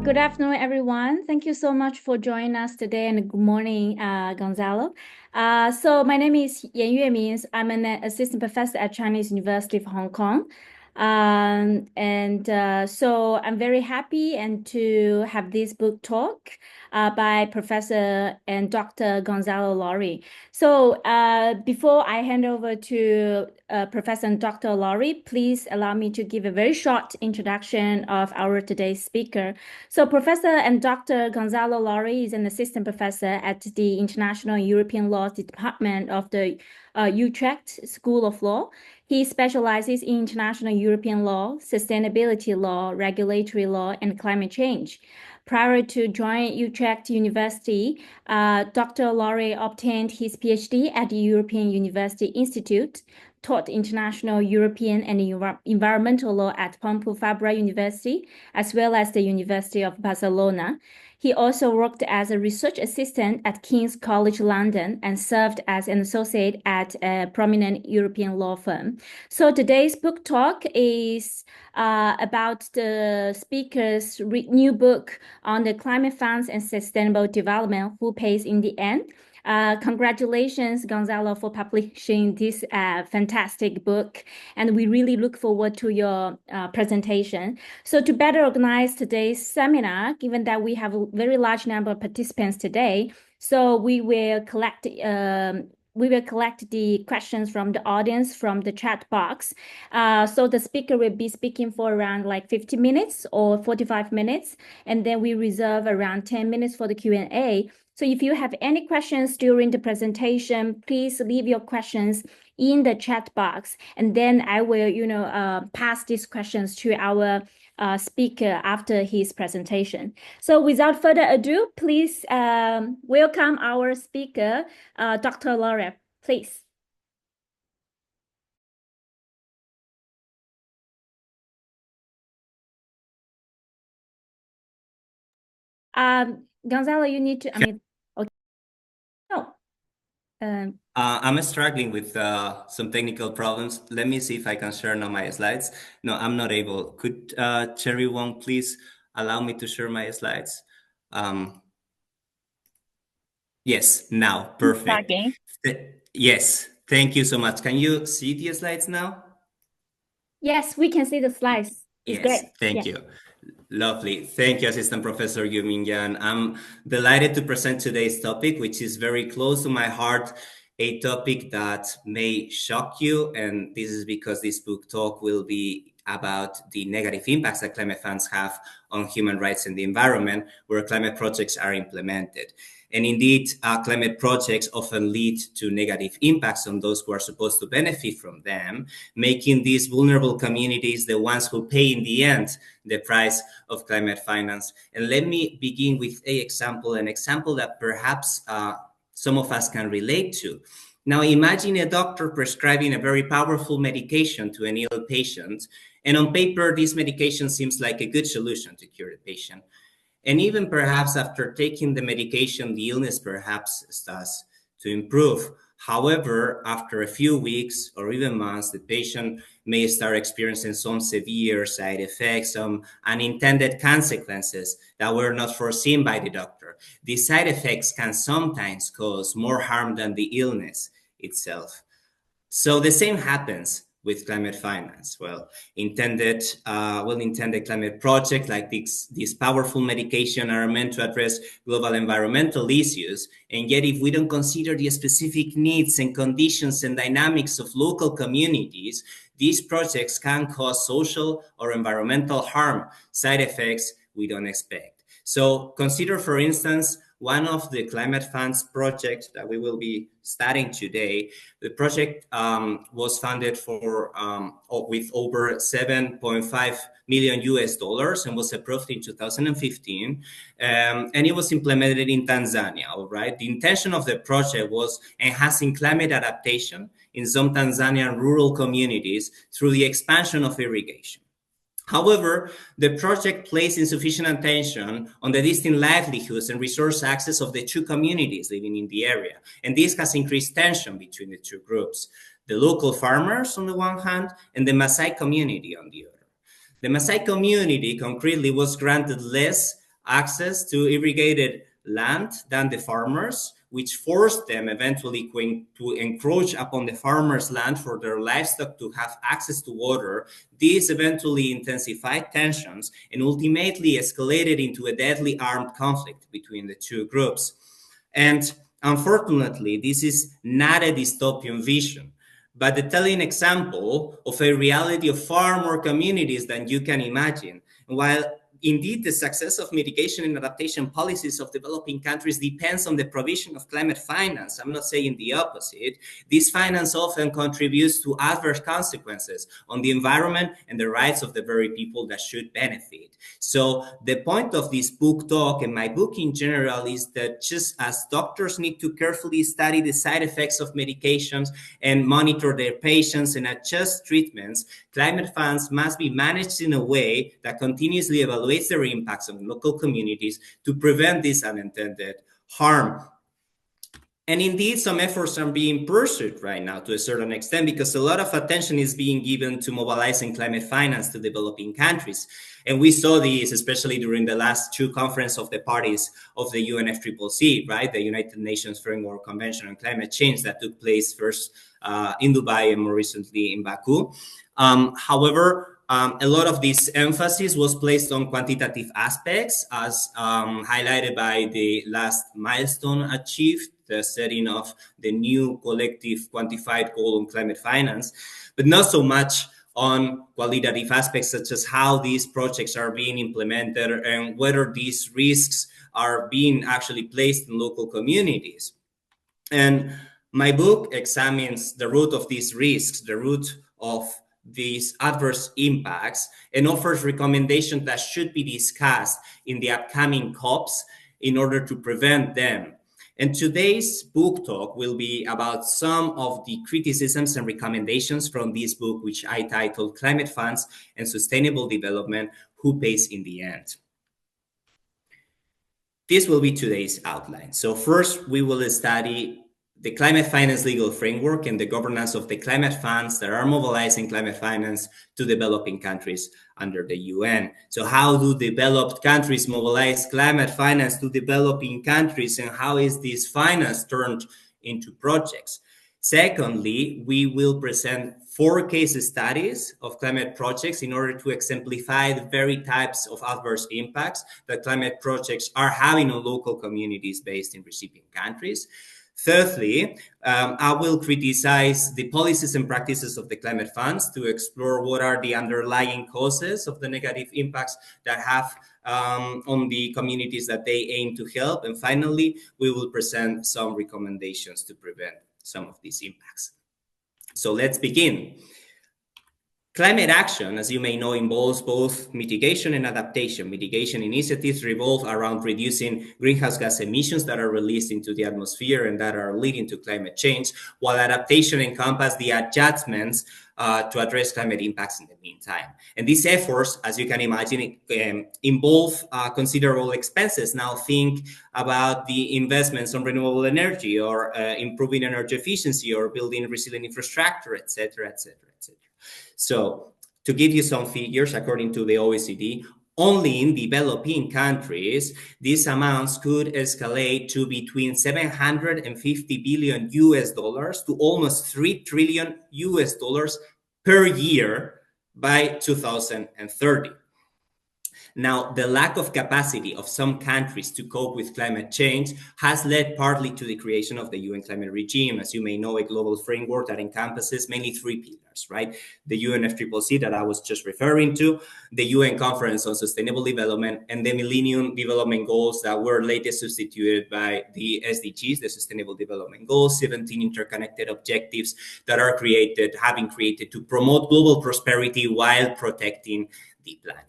Good afternoon, everyone. Thank you so much for joining us today, and good morning, Gonzalo. So my name is Yan Yuemin. I'm an assistant professor at Chinese University of Hong Kong. So I'm very happy and to have this book talk by Professor and Dr. Gonzalo Larrea. So before I hand over to Professor and Dr. Larrea, please allow me to give a very short introduction of our today's speaker. So Professor and Dr. Gonzalo Larrea is an assistant professor at the International and European Law Department of the Utrecht School of Law. He specializes in international European law, sustainability law, regulatory law, and climate change. Prior to joining Utrecht University, Dr. Larrea obtained his PhD at the European University Institute, taught international European and environmental law at Pompeu Fabra University, as well as the University of Barcelona. He also worked as a research assistant at King's College London and served as an associate at a prominent European law firm. So today's book talk is about the speaker's new book on the climate funds and sustainable development, Who Pays in the End? Congratulations, Gonzalo, for publishing this fantastic book, and we really look forward to your presentation. So to better organize today's seminar, given that we have a very large number of participants today, so we will collect the questions from the audience from the chat box. So the speaker will be speaking for around like 50 minutes or 45 minutes, and then we reserve around 10 minutes for the Q&A. So if you have any questions during the presentation, please leave your questions in the chat box, and then I will, pass these questions to our speaker after his presentation. So without further ado, please welcome our speaker, Dr. Larrea, please. Gonzalo, you need to unmute. Okay. No. I'm struggling with some technical problems. Let me see if I can share now my slides. No, I'm not able. Could Cherry Wong please allow me to share my slides? Yes, now, perfect. Yes, thank you so much. Can you see the slides now? Yes, we can see the slides. It's great. Thank you. Lovely. Thank you, Assistant Professor Yu Mingyan. I'm delighted to present today's topic, which is very close to my heart, a topic that may shock you. And this is because this book talk will be about the negative impacts that climate funds have on human rights and the environment, where climate projects are implemented. And indeed, climate projects often lead to negative impacts on those who are supposed to benefit from them, making these vulnerable communities the ones who pay in the end the price of climate finance. And let me begin with an example that perhaps some of us can relate to. Now, imagine a doctor prescribing a very powerful medication to an ill patient, and on paper, this medication seems like a good solution to cure the patient. And even perhaps after taking the medication, the illness perhaps starts to improve. However, after a few weeks or even months, the patient may start experiencing some severe side effects, some unintended consequences that were not foreseen by the doctor. These side effects can sometimes cause more harm than the illness itself. So the same happens with climate finance. Well-intended climate projects like these powerful medication are meant to address global environmental issues. And yet, if we don't consider the specific needs and conditions and dynamics of local communities, these projects can cause social or environmental harm, side effects we don't expect. So consider, for instance, one of the climate funds projects that we will be studying today. The project was funded with over 7.5 million US dollars and was approved in 2015. And it was implemented in Tanzania, all right? The intention of the project was enhancing climate adaptation in some Tanzanian rural communities through the expansion of irrigation. However, the project placed insufficient attention on the distinct livelihoods and resource access of the two communities living in the area. And this has increased tension between the two groups, the local farmers on the one hand and the Maasai community on the other. The Maasai community concretely was granted less access to irrigated land than the farmers, which forced them eventually to encroach upon the farmers' land for their livestock to have access to water. This eventually intensified tensions and ultimately escalated into a deadly armed conflict between the two groups. And unfortunately, this is not a dystopian vision, but a telling example of a reality of far more communities than you can imagine. While indeed the success of mitigation and adaptation policies of developing countries depends on the provision of climate finance, I'm not saying the opposite. This finance often contributes to adverse consequences on the environment and the rights of the very people that should benefit. So the point of this book talk and my book in general is that just as doctors need to carefully study the side effects of medications and monitor their patients and adjust treatments, climate funds must be managed in a way that continuously evaluates their impacts on local communities to prevent this unintended harm. And indeed, some efforts are being pursued right now to a certain extent because a lot of attention is being given to mobilizing climate finance to developing countries. And we saw this especially during the last two conferences of the parties of the UNFCCC, right? The United Nations Framework Convention on Climate Change that took place first in Dubai and more recently in Baku. However, a lot of this emphasis was placed on quantitative aspects, as highlighted by the last milestone achieved, the setting of the new collective quantified goal on climate finance, but not so much on qualitative aspects such as how these projects are being implemented and whether these risks are being actually placed in local communities. And my book examines the root of these risks, the root of these adverse impacts, and offers recommendations that should be discussed in the upcoming COPs in order to prevent them. And today's book talk will be about some of the criticisms and recommendations from this book, which I titled Climate Funds and Sustainable Development, Who Pays in the End? This will be today's outline. So first, we will study the climate finance legal framework and the governance of the climate funds that are mobilizing climate finance to developing countries under the UN. So how do developed countries mobilize climate finance to developing countries, and how is this finance turned into projects? Secondly, we will present 4 case studies of climate projects in order to exemplify the very types of adverse impacts that climate projects are having on local communities based in recipient countries. Thirdly, I will criticize the policies and practices of the climate funds to explore what are the underlying causes of the negative impacts that have on the communities that they aim to help. And finally, we will present some recommendations to prevent some of these impacts. So let's begin. Climate action, as you may know, involves both mitigation and adaptation. Mitigation initiatives revolve around reducing greenhouse gas emissions that are released into the atmosphere and that are leading to climate change, while adaptation encompasses the adjustments to address climate impacts in the meantime. And these efforts, as you can imagine, involve considerable expenses. Now think about the investments on renewable energy or improving energy efficiency or building resilient infrastructure, et cetera, et cetera, et cetera. So to give you some figures, according to the OECD, only in developing countries, these amounts could escalate to between 750 billion US dollars to almost 3 trillion US dollars per year by 2030. Now, the lack of capacity of some countries to cope with climate change has led partly to the creation of the UN climate regime, as you may know, a global framework that encompasses mainly 3 pillars, right? The UNFCCC that I was just referring to, the UN Conference on Sustainable Development, and the Millennium Development Goals that were later substituted by the SDGs, the Sustainable Development Goals, 17 interconnected objectives that are having created to promote global prosperity while protecting the planet.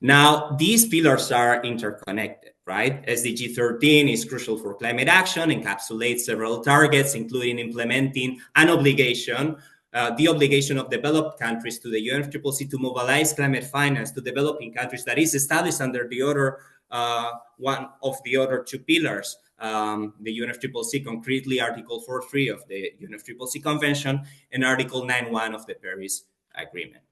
Now, these pillars are interconnected, right? SDG 13 is crucial for climate action, encapsulates several targets, including implementing an obligation, the obligation of developed countries to the UNFCCC to mobilize climate finance to developing countries that is established under the other one of the other 2 pillars. The UNFCCC, concretely Article 4.3 of the UNFCCC Convention and Article 9.1 of the Paris Agreement.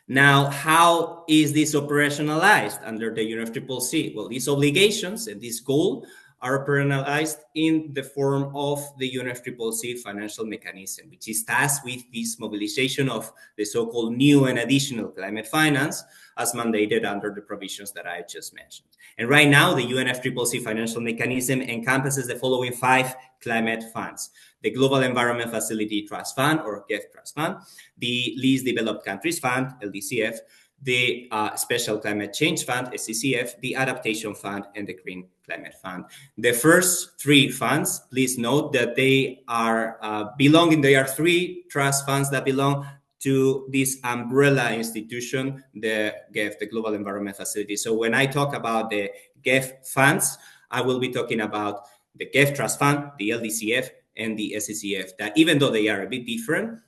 Now, how is this operationalized under the UNFCCC? Well, these obligations and this goal are operationalized in the form of the UNFCCC financial mechanism, which is tasked with this mobilization of the so-called new and additional climate finance as mandated under the provisions that I just mentioned. And right now, the UNFCCC financial mechanism encompasses the following 5 climate funds: the Global Environment Facility Trust Fund, or GEF Trust Fund, the Least Developed Countries Fund, LDCF, the Special Climate Change Fund, SCCF, the Adaptation Fund, and the Green Climate Fund. The first 3 funds, please note that they are 3 trust funds that belong to this umbrella institution, the GEF, the Global Environment Facility. So when I talk about the GEF funds, I will be talking about the GEF Trust Fund, the LDCF, and the SCCF, that even though they are a bit different,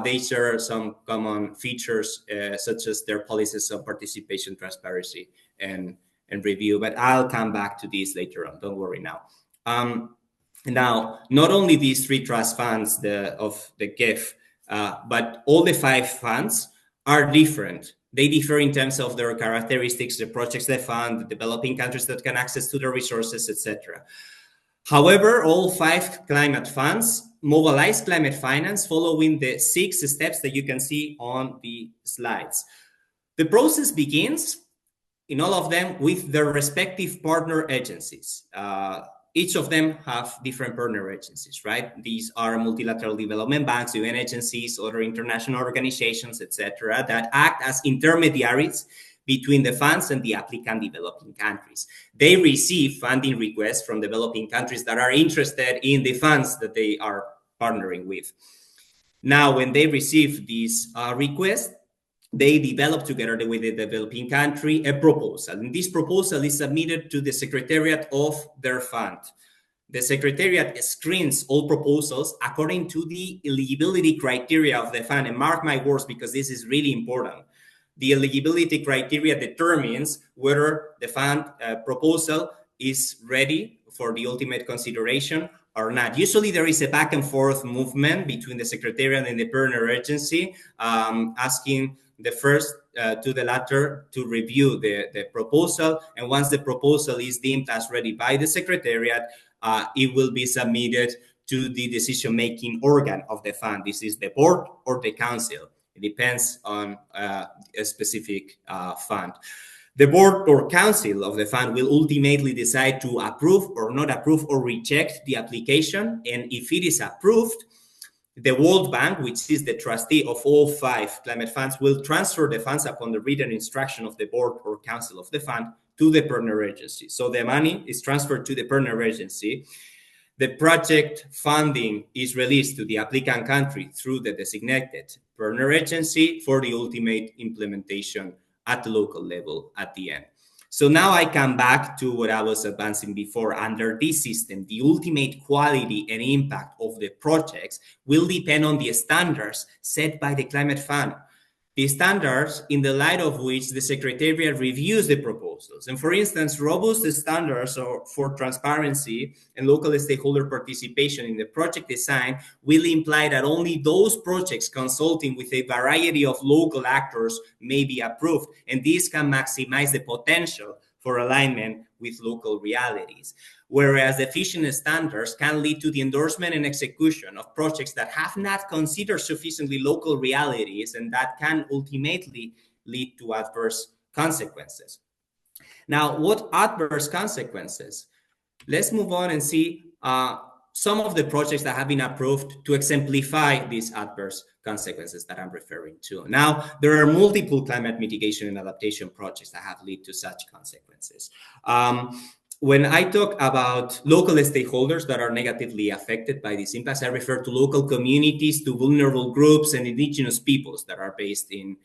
they share some common features, such as their policies of participation, transparency, and review. But I'll come back to this later on. Don't worry now. Now, not only these 3 trust funds of the GEF, but all the 5 funds are different. They differ in terms of their characteristics, the projects they fund, the developing countries that can access to the resources, etc. However, all 5 climate funds mobilize climate finance following the 6 steps that you can see on the slides. The process begins in all of them with their respective partner agencies. Each of them have different partner agencies, right? These are multilateral development banks, UN agencies, other international organizations, etc., that act as intermediaries between the funds and the applicant developing countries. They receive funding requests from developing countries that are interested in the funds that they are partnering with. Now, when they receive these requests, they develop together with the developing country a proposal. And this proposal is submitted to the secretariat of their fund. The secretariat screens all proposals according to the eligibility criteria of the fund. And mark my words, because this is really important. The eligibility criteria determines whether the fund proposal is ready for the ultimate consideration or not. Usually there is a back and forth movement between the secretariat and the partner agency, asking the first to the latter to review the proposal. And once the proposal is deemed as ready by the secretariat, it will be submitted to the decision-making organ of the fund. This is the board or the council. It depends on a specific fund. The board or council of the fund will ultimately decide to approve or not approve or reject the application. And if it is approved, the World Bank, which is the trustee of all 5 climate funds, will transfer the funds upon the written instruction of the board or council of the fund to the partner agency. So the money is transferred to the partner agency. The project funding is released to the applicant country through the designated partner agency for the ultimate implementation at the local level at the end. So now I come back to what I was advancing before. Under this system, the ultimate quality and impact of the projects will depend on the standards set by the Climate Fund. The standards in the light of which the Secretariat reviews the proposals. And for instance, robust standards for transparency and local stakeholder participation in the project design will imply that only those projects consulting with a variety of local actors may be approved. And this can maximize the potential for alignment with local realities. Whereas efficient standards can lead to the endorsement and execution of projects that have not considered sufficiently local realities, and that can ultimately lead to adverse consequences. Now, what adverse consequences? Let's move on and see some of the projects that have been approved to exemplify these adverse consequences that I'm referring to. Now, there are multiple climate mitigation and adaptation projects that have led to such consequences. When I talk about local stakeholders that are negatively affected by these impacts, I refer to local communities, to vulnerable groups and indigenous peoples that are based in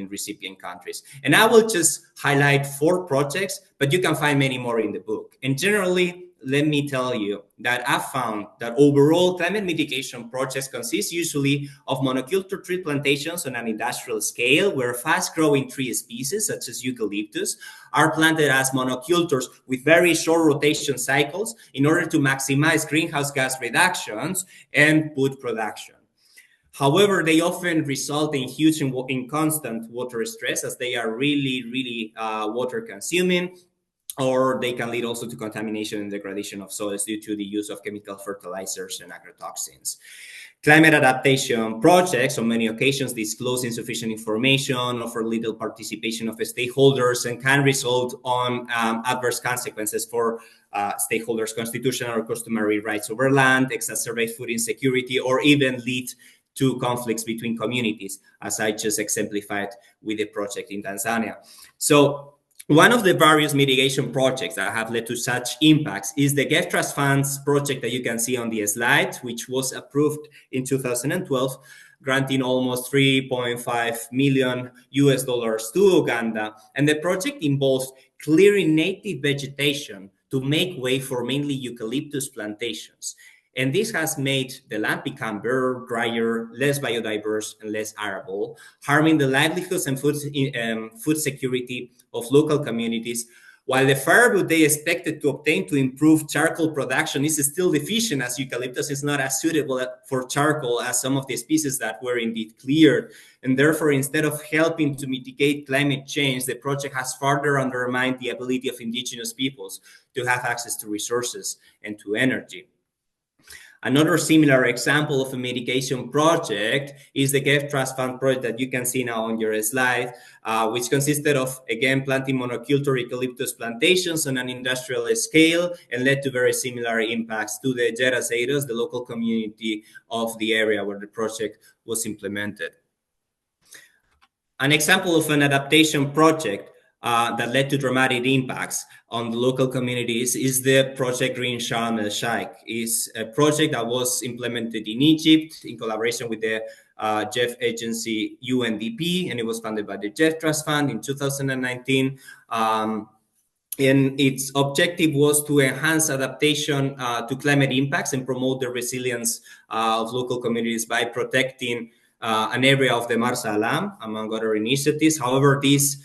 recipient countries. And I will just highlight 4 projects, but you can find many more in the book. And generally, let me tell you that I've found that overall climate mitigation projects consist usually of monoculture tree plantations on an industrial scale, where fast-growing tree species such as eucalyptus are planted as monocultures with very short rotation cycles in order to maximize greenhouse gas reductions and food production. However, they often result in huge in constant water stress, as they are really water consuming, or they can lead also to contamination and degradation of soils due to the use of chemical fertilizers and agrotoxins. Climate adaptation projects on many occasions disclose insufficient information, offer little participation of stakeholders, and can result on adverse consequences for stakeholders' constitutional or customary rights over land, exacerbate food insecurity, or even lead to conflicts between communities, as I just exemplified with the project in Tanzania. So one of the various mitigation projects that have led to such impacts is the GEF Trust Funds project that you can see on the slide, which was approved in 2012, granting almost 3.5 million US dollars to Uganda. And the project involves clearing native vegetation to make way for mainly eucalyptus plantations. And this has made the land become bare, drier, less biodiverse, and less arable, harming the livelihoods and food security of local communities, while the firewood they expected to obtain to improve charcoal production is still deficient, as eucalyptus is not as suitable for charcoal as some of the species that were indeed cleared. And therefore, instead of helping to mitigate climate change, the project has further undermined the ability of indigenous peoples to have access to resources and to energy. Another similar example of a mitigation project is the GEF Trust Fund project that you can see now on your slide, which consisted of, again, planting monoculture eucalyptus plantations on an industrial scale and led to very similar impacts to the Geraseiros, the local community of the area where the project was implemented. An example of an adaptation project that led to dramatic impacts on the local communities is the project Green Sharm el Sheikh. It's a project that was implemented in Egypt in collaboration with the GEF agency UNDP, and it was funded by the GEF Trust Fund in 2019. And its objective was to enhance adaptation to climate impacts and promote the resilience of local communities by protecting an area of the Marsa Alam, among other initiatives. However, this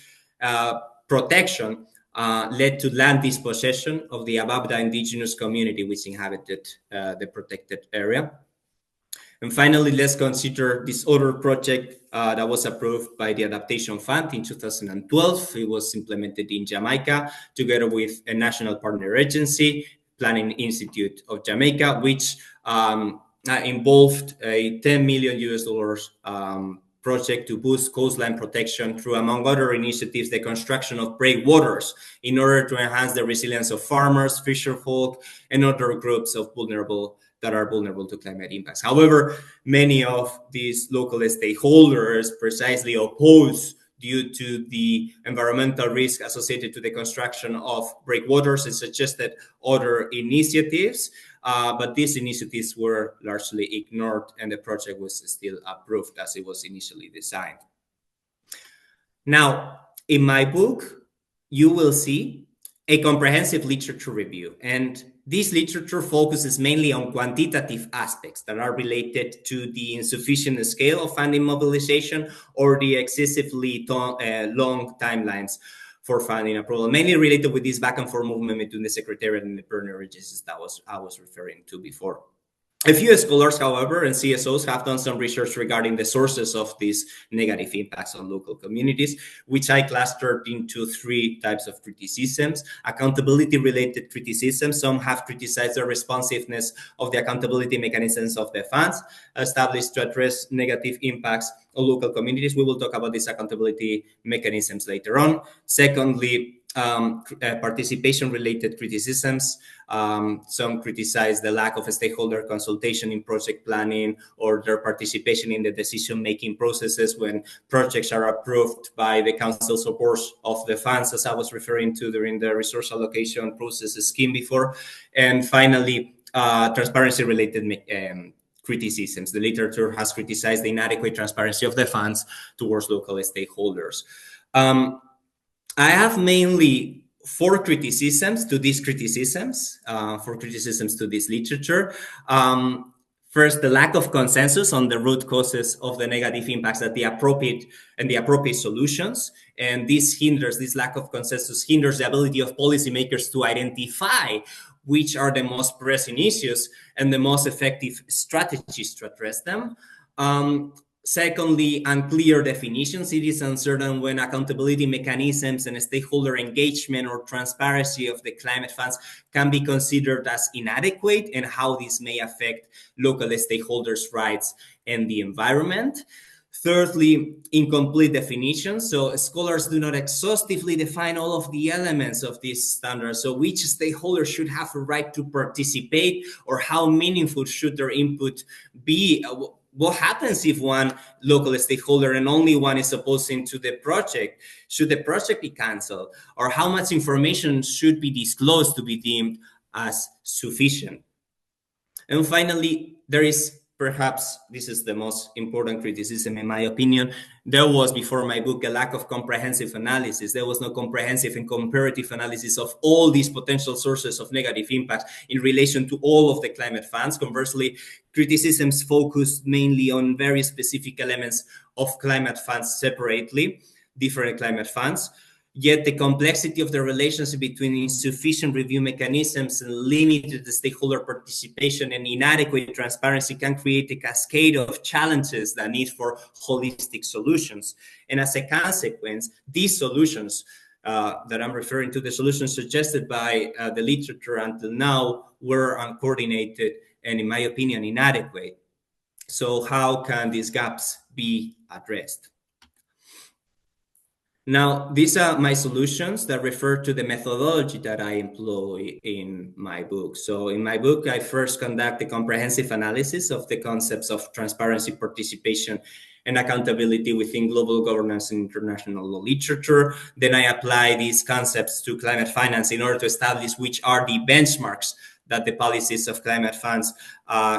protection led to land dispossession of the Ababda indigenous community, which inhabited the protected area. And finally, let's consider this other project that was approved by the Adaptation Fund in 2012. It was implemented in Jamaica together with a national partner agency, Planning Institute of Jamaica, which involved a 10 million US dollars project to boost coastline protection through, among other initiatives, the construction of breakwaters in order to enhance the resilience of farmers, fisherfolk, and other groups of vulnerable to climate impacts. However, many of these local stakeholders precisely oppose due to the environmental risk associated to the construction of breakwaters and suggested other initiatives. But these initiatives were largely ignored and the project was still approved as it was initially designed. Now, in my book, you will see a comprehensive literature review, and this literature focuses mainly on quantitative aspects that are related to the insufficient scale of funding mobilization or the excessively long timelines for funding approval, mainly related with this back and forth movement between the Secretariat and the partner agencies that I was referring to before. A few scholars, however, and CSOs have done some research regarding the sources of these negative impacts on local communities, which I clustered into three types of criticisms. Accountability-related criticisms. Some have criticized the responsiveness of the accountability mechanisms of the funds established to address negative impacts on local communities. We will talk about these accountability mechanisms later on. Secondly, participation-related criticisms. Some criticize the lack of a stakeholder consultation in project planning or their participation in the decision-making processes when projects are approved by the council support of the funds, as I was referring to during the resource allocation process scheme before. And finally, transparency-related criticisms. The literature has criticized the inadequate transparency of the funds towards local stakeholders. I have mainly four criticisms to this literature. First, the lack of consensus on the root causes of the negative impacts that the appropriate solutions. And this lack of consensus hinders the ability of policymakers to identify which are the most pressing issues and the most effective strategies to address them. Secondly, unclear definitions. It is uncertain when accountability mechanisms and stakeholder engagement or transparency of the climate funds can be considered as inadequate, and how this may affect local stakeholders' rights and the environment. Thirdly, incomplete definitions. So scholars do not exhaustively define all of the elements of this standard. So which stakeholder should have a right to participate, or how meaningful should their input be? What happens if one local stakeholder and only one is opposing to the project? Should the project be canceled? Or how much information should be disclosed to be deemed as sufficient? And finally, there is, perhaps this is the most important criticism in my opinion, there was before my book a lack of comprehensive analysis. There was no comprehensive and comparative analysis of all these potential sources of negative impact in relation to all of the climate funds. Conversely, criticisms focused mainly on very specific elements of climate funds separately, different climate funds. Yet the complexity of the relationship between insufficient review mechanisms and limited stakeholder participation and inadequate transparency can create a cascade of challenges that need for holistic solutions. And as a consequence, these solutions that I'm referring to, the solutions suggested by the literature until now, were uncoordinated and, in my opinion, inadequate. So how can these gaps be addressed? Now, these are my solutions that refer to the methodology that I employ in my book. So in my book, I first conduct a comprehensive analysis of the concepts of transparency, participation, and accountability within global governance and international law literature. Then I apply these concepts to climate finance in order to establish which are the benchmarks that the policies of climate funds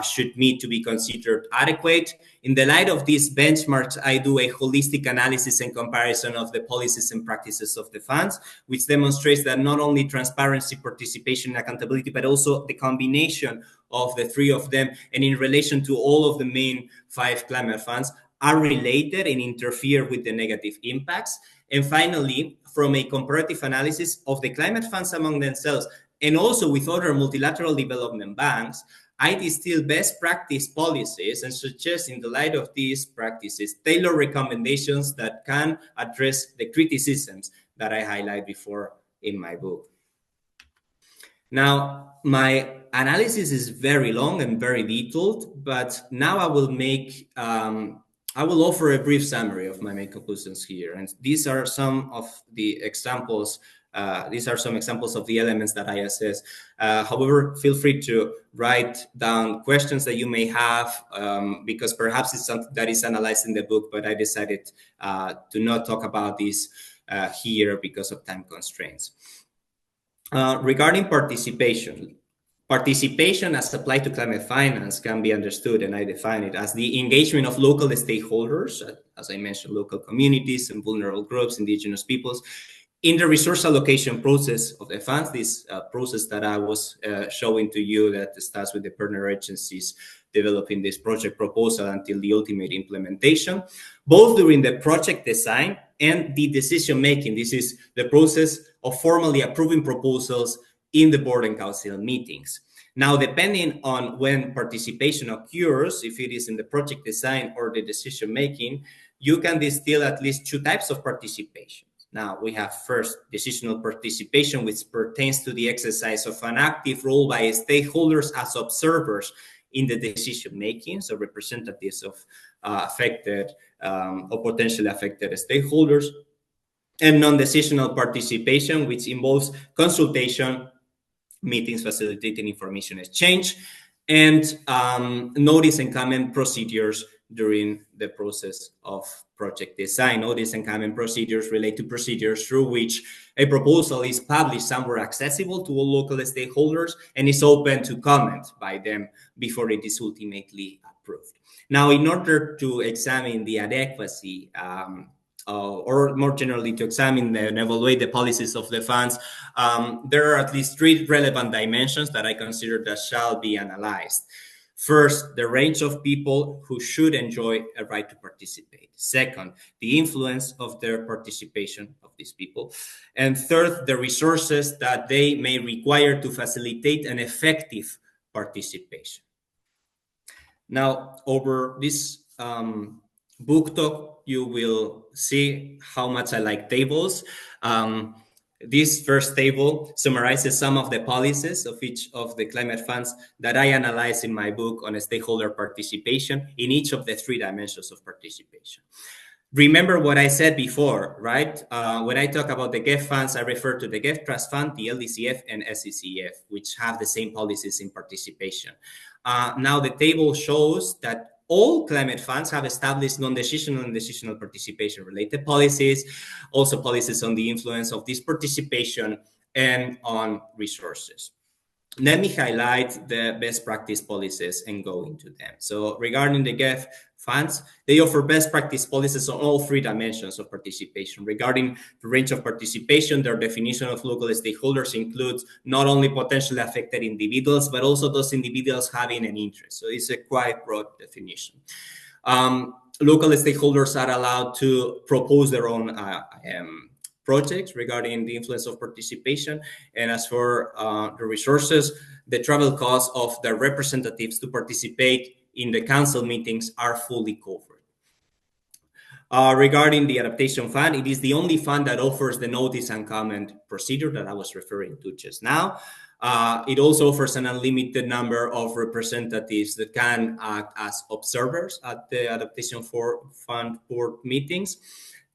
should meet to be considered adequate. In the light of these benchmarks, I do a holistic analysis and comparison of the policies and practices of the funds, which demonstrates that not only transparency, participation, and accountability, but also the combination of the three of them, and in relation to all of the main 5 climate funds, are related and interfere with the negative impacts. And finally, from a comparative analysis of the climate funds among themselves, and also with other multilateral development banks, I distill best practice policies and suggest, in the light of these practices, tailored recommendations that can address the criticisms that I highlight before in my book. Now, my analysis is very long and very detailed, but now I will offer a brief summary of my main conclusions here. And these are some of the examples. These are some examples of the elements that I assess. However, feel free to write down questions that you may have, because perhaps it's something that is analyzed in the book, but I decided to not talk about this here because of time constraints. Regarding participation, participation as applied to climate finance can be understood, and I define it as the engagement of local stakeholders, as I mentioned, local communities and vulnerable groups, indigenous peoples, in the resource allocation process of the funds, this process that I was showing to you that starts with the partner agencies developing this project proposal until the ultimate implementation, both during the project design and the decision making. This is the process of formally approving proposals in the board and council meetings. Now, depending on when participation occurs, if it is in the project design or the decision making, you can distill at least 2 types of participation. Now, we have first decisional participation, which pertains to the exercise of an active role by stakeholders as observers in the decision making, so representatives of affected or potentially affected stakeholders. And non-decisional participation, which involves consultation, meetings, facilitating information exchange, and notice and comment procedures during the process of project design. Notice and comment procedures relate to procedures through which a proposal is published somewhere accessible to all local stakeholders and is open to comment by them before it is ultimately approved. Now, in order to examine the adequacy or more generally to examine and evaluate the policies of the funds, there are at least 3 relevant dimensions that I consider that shall be analyzed. First, the range of people who should enjoy a right to participate. Second, the influence of their participation of these people. And third, the resources that they may require to facilitate an effective participation. Now, over these book talk, you will see how much I like tables. This first table summarizes some of the policies of each of the climate funds that I analyze in my book on stakeholder participation in each of the three dimensions of participation. Remember what I said before, right? When I talk about the GEF funds, I refer to the GEF Trust Fund, the LDCF, and SCCF, which have the same policies in participation. Now, the table shows that all climate funds have established non-decisional and decisional participation-related policies, also policies on the influence of this participation and on resources. Let me highlight the best practice policies and go into them. So regarding the GEF funds, they offer best practice policies on all three dimensions of participation. Regarding the range of participation, their definition of local stakeholders includes not only potentially affected individuals, but also those individuals having an interest. So it's a quite broad definition. Local stakeholders are allowed to propose their own projects regarding the influence of participation. And as for the resources, the travel costs of the representatives to participate in the council meetings are fully covered. Regarding the adaptation fund, it is the only fund that offers the notice and comment procedure that I was referring to just now. It also offers an unlimited number of representatives that can act as observers at the adaptation fund board meetings.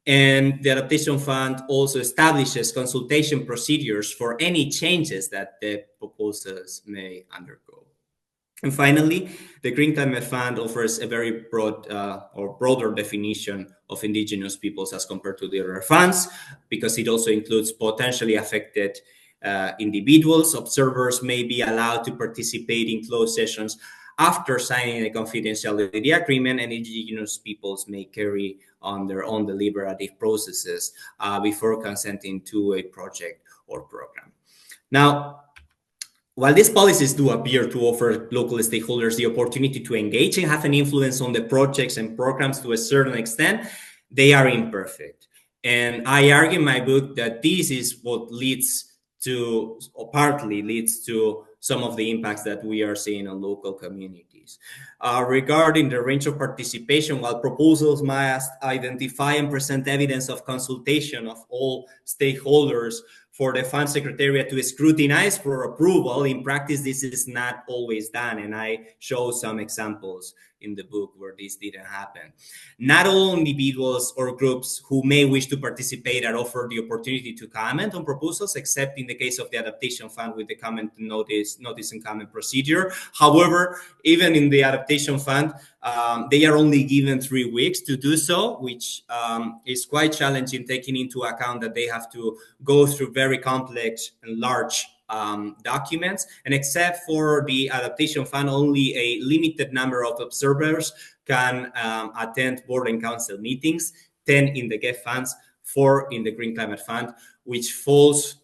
And the adaptation fund also establishes consultation procedures for any changes that the proposals may undergo. And finally, the Green Climate Fund offers a very broad or broader definition of indigenous peoples as compared to the other funds, because it also includes potentially affected individuals. Observers may be allowed to participate in closed sessions after signing a confidentiality agreement, and indigenous peoples may carry on their own deliberative processes before consenting to a project or program. Now, while these policies do appear to offer local stakeholders the opportunity to engage and have an influence on the projects and programs to a certain extent, they are imperfect. And I argue in my book that this is what leads to, or partly leads to, some of the impacts that we are seeing on local communities. Regarding the range of participation, while proposals must identify and present evidence of consultation of all stakeholders for the fund secretariat to scrutinize for approval, in practice, this is not always done. And I show some examples in the book where this didn't happen. Not all individuals or groups who may wish to participate are offered the opportunity to comment on proposals, except in the case of the adaptation fund with the comment notice and comment procedure. However, even in the adaptation fund, they are only given 3 weeks to do so, which is quite challenging, taking into account that they have to go through very complex and large documents. And except for the adaptation fund, only a limited number of observers can attend board and council meetings, 10 in the GEF funds, 4 in the Green Climate Fund, which falls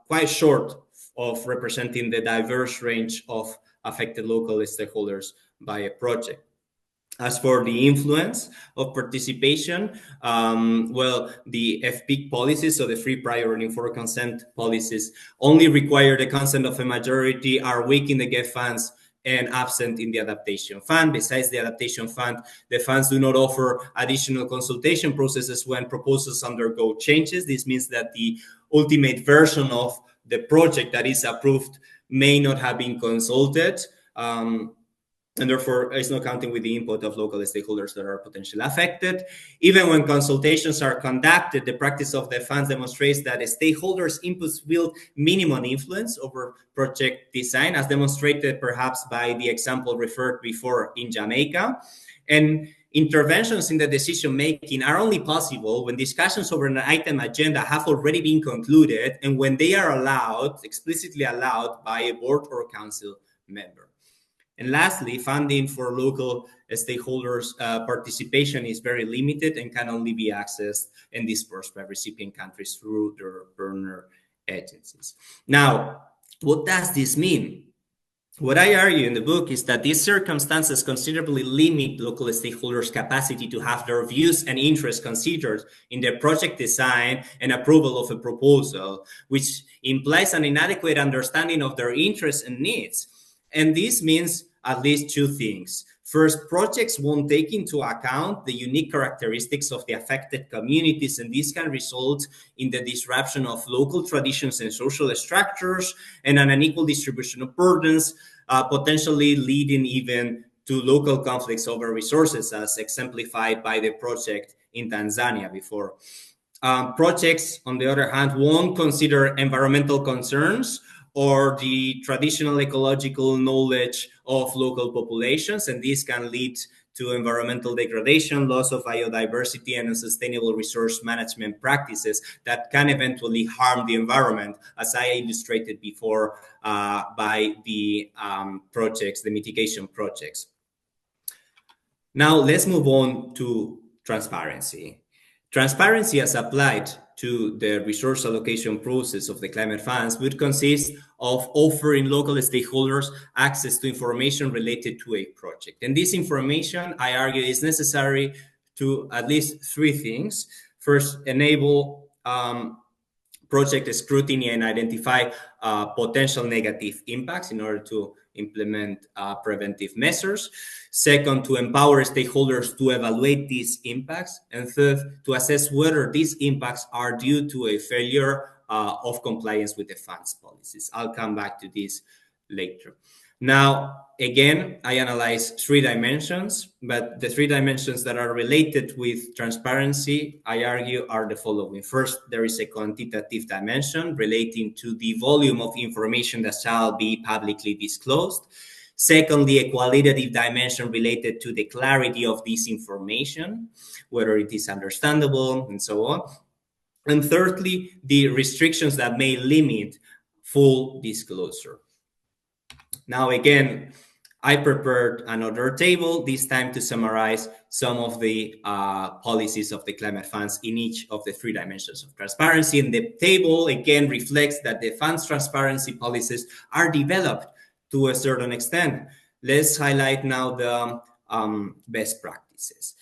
quite short of representing the diverse range of affected local stakeholders by a project. As for the influence of participation, well, the FPIC policies, so the free, prior, and informed consent policies, only require the consent of a majority, are weak in the GEF funds and absent in the adaptation fund. Besides the adaptation fund, the funds do not offer additional consultation processes when proposals undergo changes. This means that the ultimate version of the project that is approved may not have been consulted. And therefore, it's not counting with the input of local stakeholders that are potentially affected. Even when consultations are conducted, the practice of the funds demonstrates that stakeholders' inputs wield minimum influence over project design, as demonstrated perhaps by the example referred before in Jamaica. And interventions in the decision-making are only possible when discussions over an item agenda have already been concluded and when they are allowed, explicitly allowed, by a board or council member. And lastly, funding for local stakeholders' participation is very limited and can only be accessed and dispersed by recipient countries through their partner agencies. Now, what does this mean? What I argue in the book is that these circumstances considerably limit local stakeholders' capacity to have their views and interests considered in the project design and approval of a proposal, which implies an inadequate understanding of their interests and needs. And this means at least 2 things. First, projects won't take into account the unique characteristics of the affected communities, and this can result in the disruption of local traditions and social structures and an unequal distribution of burdens, potentially leading even to local conflicts over resources, as exemplified by the project in Tanzania before. Projects, on the other hand, won't consider environmental concerns or the traditional ecological knowledge of local populations, and this can lead to environmental degradation, loss of biodiversity, and unsustainable resource management practices that can eventually harm the environment, as I illustrated before by the projects, the mitigation projects. Now, let's move on to transparency. Transparency as applied to the resource allocation process of the climate funds would consist of offering local stakeholders access to information related to a project. And this information, I argue, is necessary to at least three things. First, enable project scrutiny and identify potential negative impacts in order to implement preventive measures. Second, to empower stakeholders to evaluate these impacts. And third, to assess whether these impacts are due to a failure of compliance with the fund's policies. I'll come back to this later. Now, again, I analyze three dimensions, but the three dimensions that are related with transparency, I argue, are the following. First, there is a quantitative dimension relating to the volume of information that shall be publicly disclosed. Secondly, a qualitative dimension related to the clarity of this information, whether it is understandable and so on. And thirdly, the restrictions that may limit full disclosure. Now, again, I prepared another table, this time to summarize some of the policies of the climate funds in each of the three dimensions of transparency. And the table, again, reflects that the fund's transparency policies are developed to a certain extent. Let's highlight now the best practices.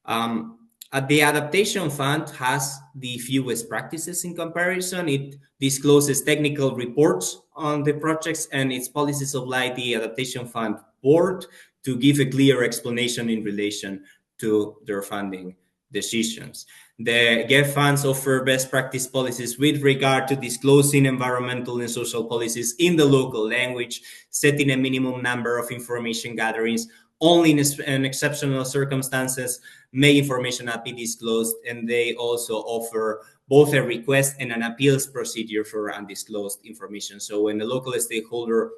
The Adaptation Fund has the fewest practices in comparison. It discloses technical reports on the projects, and its policies oblige the Adaptation Fund board to give a clear explanation in relation to their funding decisions. The GEF funds offer best practice policies with regard to disclosing environmental and social policies in the local language, setting a minimum number of information gatherings. Only in exceptional circumstances may information not be disclosed, and they also offer both a request and an appeals procedure for undisclosed information. So when the local stakeholder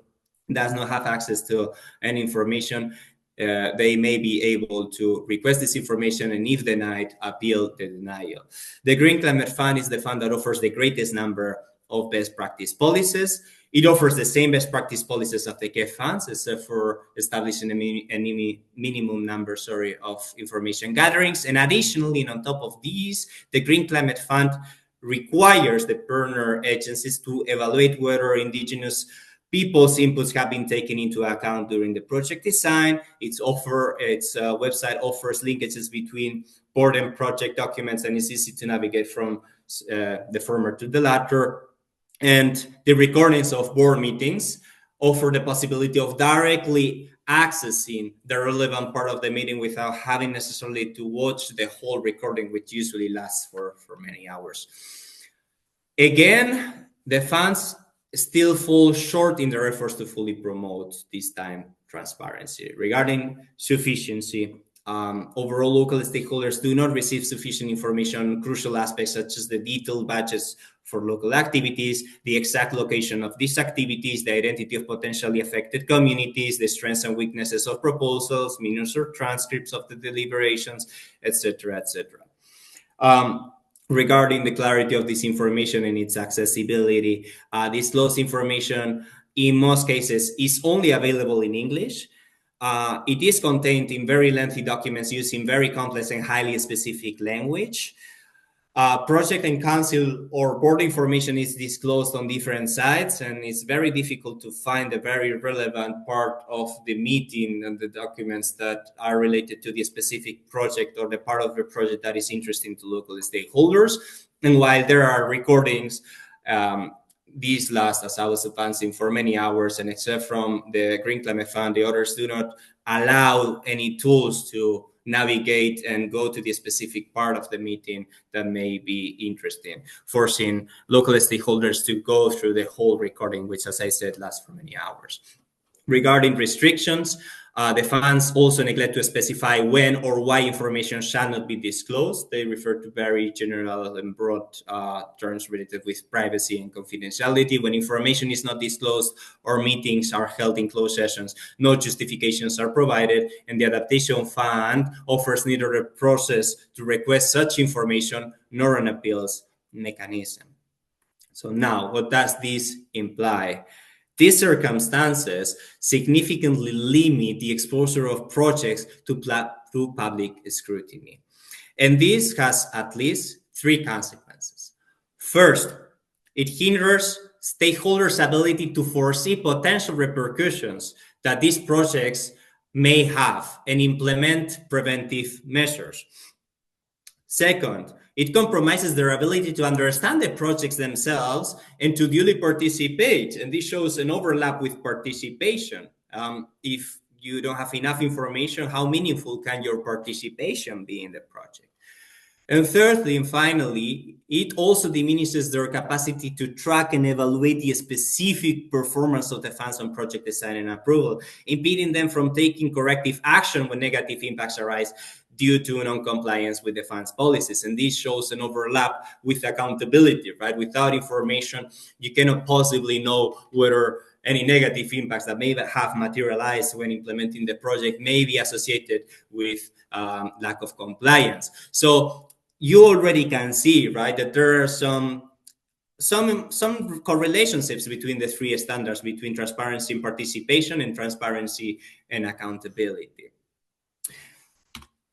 does not have access to any information, they may be able to request this information, and if denied, appeal the denial. The Green Climate Fund is the fund that offers the greatest number of best practice policies. It offers the same best practice policies of the GEF funds, except for establishing a minimum number of information gatherings. And additionally, and on top of these, the Green Climate Fund requires the partner agencies to evaluate whether indigenous people's inputs have been taken into account during the project design. Its website offers linkages between board and project documents, and it's easy to navigate from the former to the latter. And the recordings of board meetings offer the possibility of directly accessing the relevant part of the meeting without having necessarily to watch the whole recording, which usually lasts for many hours. Again, the funds still fall short in their efforts to fully promote this time transparency. Regarding sufficiency, overall local stakeholders do not receive sufficient information on crucial aspects such as the detailed budgets for local activities, the exact location of these activities, the identity of potentially affected communities, the strengths and weaknesses of proposals, minutes or transcripts of the deliberations, etc., etc. Regarding the clarity of this information and its accessibility, disclosed information in most cases is only available in English. It is contained in very lengthy documents using very complex and highly specific language. Project and council or board information is disclosed on different sites, and it's very difficult to find a very relevant part of the meeting and the documents that are related to the specific project or the part of the project that is interesting to local stakeholders. And while there are recordings, these last, as I was advancing, for many hours, and except from the Green Climate Fund, the others do not allow any tools to navigate and go to the specific part of the meeting that may be interesting, forcing local stakeholders to go through the whole recording, which, as I said, lasts for many hours. Regarding restrictions, the funds also neglect to specify when or why information shall not be disclosed. They refer to very general and broad terms related with privacy and confidentiality. When information is not disclosed or meetings are held in closed sessions, no justifications are provided, and the adaptation fund offers neither a process to request such information nor an appeals mechanism. So now, what does this imply? These circumstances significantly limit the exposure of projects to public scrutiny. And this has at least three consequences. First, it hinders stakeholders' ability to foresee potential repercussions that these projects may have and implement preventive measures. Second, it compromises their ability to understand the projects themselves and to duly participate. And this shows an overlap with participation. If you don't have enough information, how meaningful can your participation be in the project? And thirdly, and finally, it also diminishes their capacity to track and evaluate the specific performance of the funds on project design and approval, impeding them from taking corrective action when negative impacts arise due to non-compliance with the fund's policies. And this shows an overlap with accountability, right? Without information, you cannot possibly know whether any negative impacts that may have materialized when implementing the project may be associated with lack of compliance. So you already can see, right, that there are some correlationships between the three standards, between transparency and participation and transparency and accountability.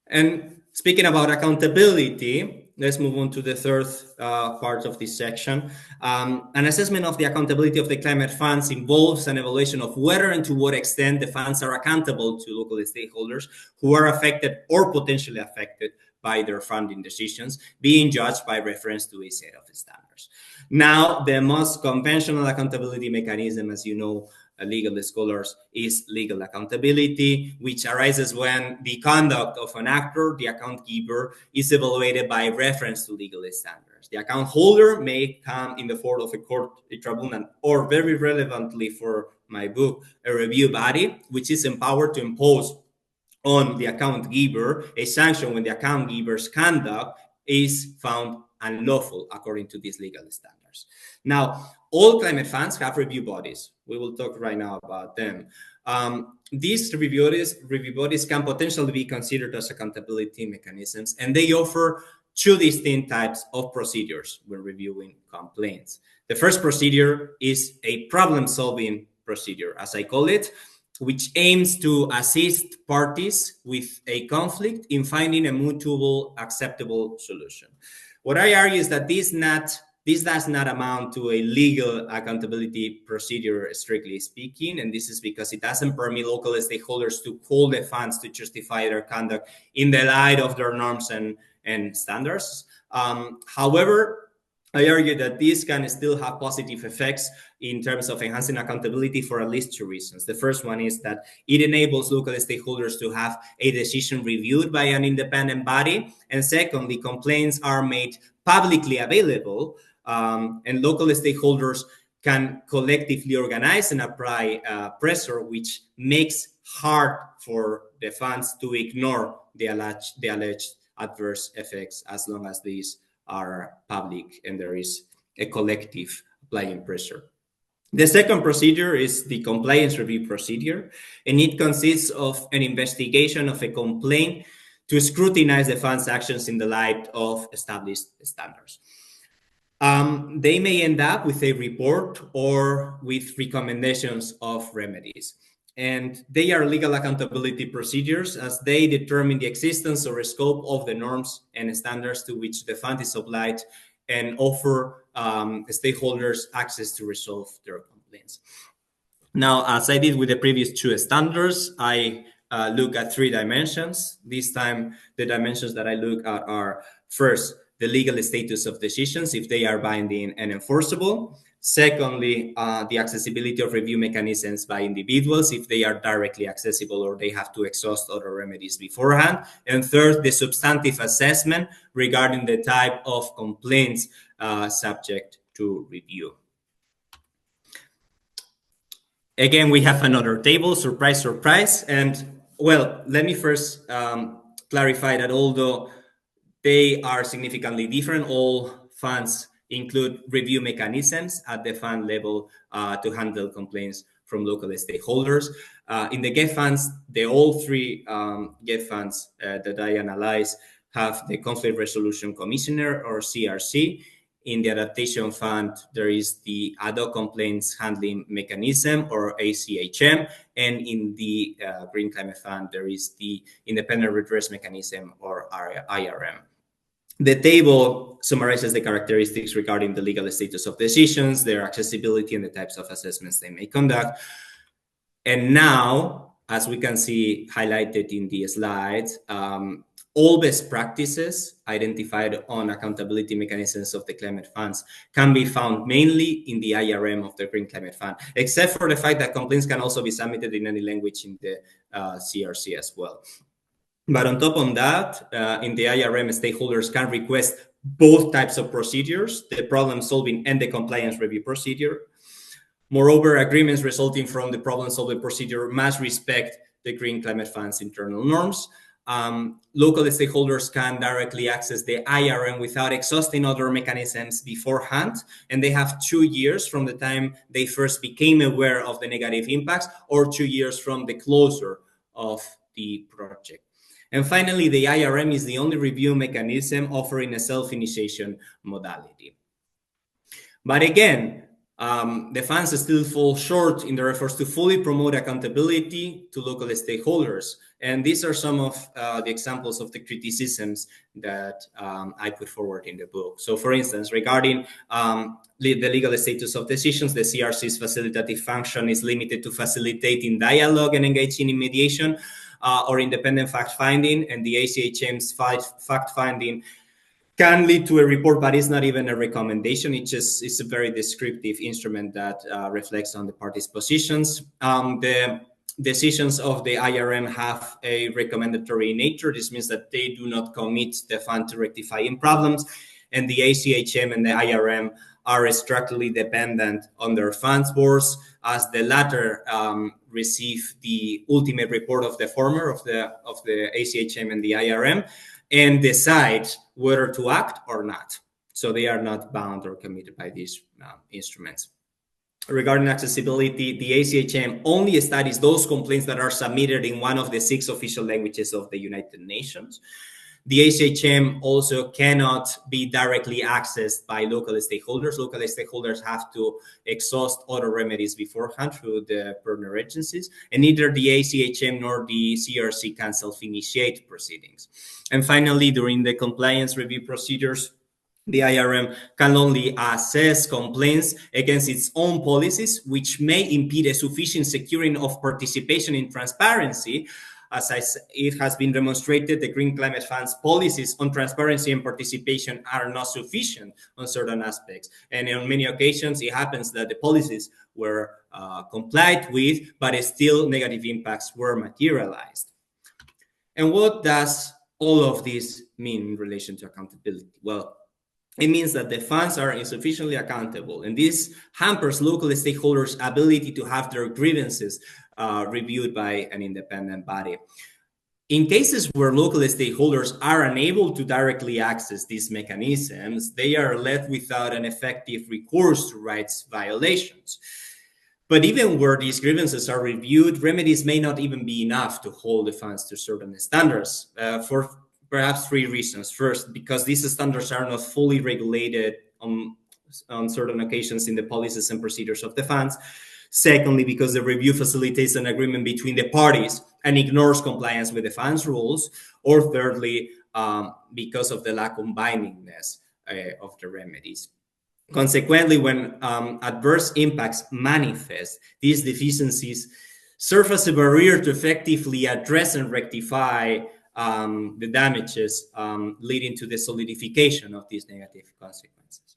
And speaking about accountability, let's move on to the third part of this section. An assessment of the accountability of the climate funds involves an evaluation of whether and to what extent the funds are accountable to local stakeholders who are affected or potentially affected by their funding decisions, being judged by reference to a set of standards. Now, the most conventional accountability mechanism, as you know, legal scholars, is legal accountability, which arises when the conduct of an actor, the account giver, is evaluated by reference to legal standards. The account holder may come in the form of a court, a tribunal, or very relevantly for my book, a review body, which is empowered to impose on the account giver a sanction when the account giver's conduct is found unlawful according to these legal standards. Now, all climate funds have review bodies. We will talk right now about them. These review bodies can potentially be considered as accountability mechanisms, and they offer two distinct types of procedures when reviewing complaints. The first procedure is a problem-solving procedure, as I call it, which aims to assist parties with a conflict in finding a mutual acceptable solution. What I argue is that this does not amount to a legal accountability procedure, strictly speaking, and this is because it doesn't permit local stakeholders to call the funds to justify their conduct in the light of their norms and standards. However, I argue that this can still have positive effects in terms of enhancing accountability for at least two reasons. The first one is that it enables local stakeholders to have a decision reviewed by an independent body. And secondly, complaints are made publicly available, and local stakeholders can collectively organize and apply pressure, which makes hard for the funds to ignore the alleged adverse effects as long as these are public and there is a collective applying pressure. The second procedure is the compliance review procedure, and it consists of an investigation of a complaint to scrutinize the fund's actions in the light of established standards. They may end up with a report or with recommendations of remedies. And they are legal accountability procedures as they determine the existence or scope of the norms and standards to which the fund is obliged and offer stakeholders access to resolve their complaints. Now, as I did with the previous two standards, I look at three dimensions. This time, the dimensions that I look at are first, the legal status of decisions, if they are binding and enforceable. Secondly, the accessibility of review mechanisms by individuals, if they are directly accessible or they have to exhaust other remedies beforehand. And third, the substantive assessment regarding the type of complaints subject to review. Again, we have another table, surprise, surprise. And well, let me first clarify that although they are significantly different, all funds include review mechanisms at the fund level to handle complaints from local stakeholders. In the GEF funds, all three GEF funds that I analyze have the Conflict Resolution Commissioner, or CRC. In the Adaptation Fund, there is the Ad hoc Complaints Handling Mechanism, or ACHM. And in the Green Climate Fund, there is the Independent Redress Mechanism, or IRM. The table summarizes the characteristics regarding the legal status of decisions, their accessibility, and the types of assessments they may conduct. And now, as we can see highlighted in the slides, all best practices identified on accountability mechanisms of the climate funds can be found mainly in the IRM of the Green Climate Fund, except for the fact that complaints can also be submitted in any language in the CRC as well. But on top of that, in the IRM, stakeholders can request both types of procedures, the problem solving and the compliance review procedure. Moreover, agreements resulting from the problem solving procedure must respect the Green Climate Fund's internal norms. Local stakeholders can directly access the IRM without exhausting other mechanisms beforehand, and they have 2 years from the time they first became aware of the negative impacts, or 2 years from the closure of the project. And finally, the IRM is the only review mechanism offering a self-initiation modality. But again, the funds still fall short in their efforts to fully promote accountability to local stakeholders. And these are some of the examples of the criticisms that I put forward in the book. So for instance, regarding the legal status of decisions, the CRC's facilitative function is limited to facilitating dialogue and engaging in mediation or independent fact-finding, and the ACHM's fact-finding can lead to a report, but it's not even a recommendation. It's a very descriptive instrument that reflects on the parties' positions. The decisions of the IRM have a recommendatory nature. This means that they do not commit the fund to rectifying problems, and the ACHM and the IRM are structurally dependent on their funds boards, as the latter receive the ultimate report of the former, of the ACHM and the IRM, and decide whether to act or not. So they are not bound or committed by these instruments. Regarding accessibility, the ACHM only studies those complaints that are submitted in one of the 6 official languages of the United Nations. The ACHM also cannot be directly accessed by local stakeholders. Local stakeholders have to exhaust other remedies beforehand through the partner agencies, and neither the ACHM nor the CRC can self-initiate proceedings. And finally, during the compliance review procedures, the IRM can only assess complaints against its own policies, which may impede a sufficient securing of participation in transparency. As it has been demonstrated, the Green Climate Fund's policies on transparency and participation are not sufficient on certain aspects. And on many occasions, it happens that the policies were complied with, but still negative impacts were materialized. And what does all of this mean in relation to accountability? Well, it means that the funds are insufficiently accountable, and this hampers local stakeholders' ability to have their grievances reviewed by an independent body. In cases where local stakeholders are unable to directly access these mechanisms, they are left without an effective recourse to rights violations. But even where these grievances are reviewed, remedies may not even be enough to hold the funds to certain standards for perhaps 3 reasons. First, because these standards are not fully regulated on certain occasions in the policies and procedures of the funds. Secondly, because the review facilitates an agreement between the parties and ignores compliance with the funds rules. Or thirdly, because of the lack of bindingness of the remedies. Consequently, when adverse impacts manifest, these deficiencies serve as a barrier to effectively address and rectify the damages leading to the solidification of these negative consequences.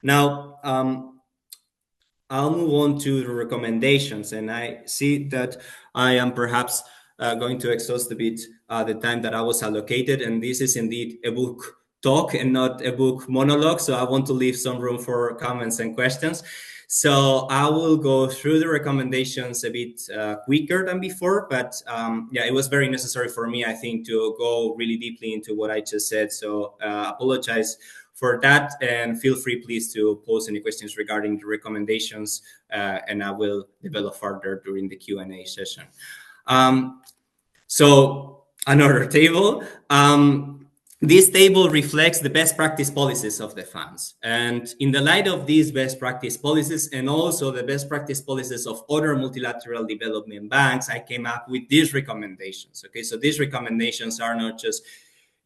Now, I'll move on to the recommendations, and I see that I am perhaps going to exhaust a bit the time that I was allocated, and this is indeed a book talk and not a book monologue, so I want to leave some room for comments and questions. So I will go through the recommendations a bit quicker than before, but yeah, it was very necessary for me, I think, to go really deeply into what I just said. So apologize for that, and feel free, please, to pose any questions regarding the recommendations, and I will develop further during the Q&A session. So another table. This table reflects the best practice policies of the funds. And in the light of these best practice policies and also the best practice policies of other multilateral development banks, I came up with these recommendations. Okay, so these recommendations are not just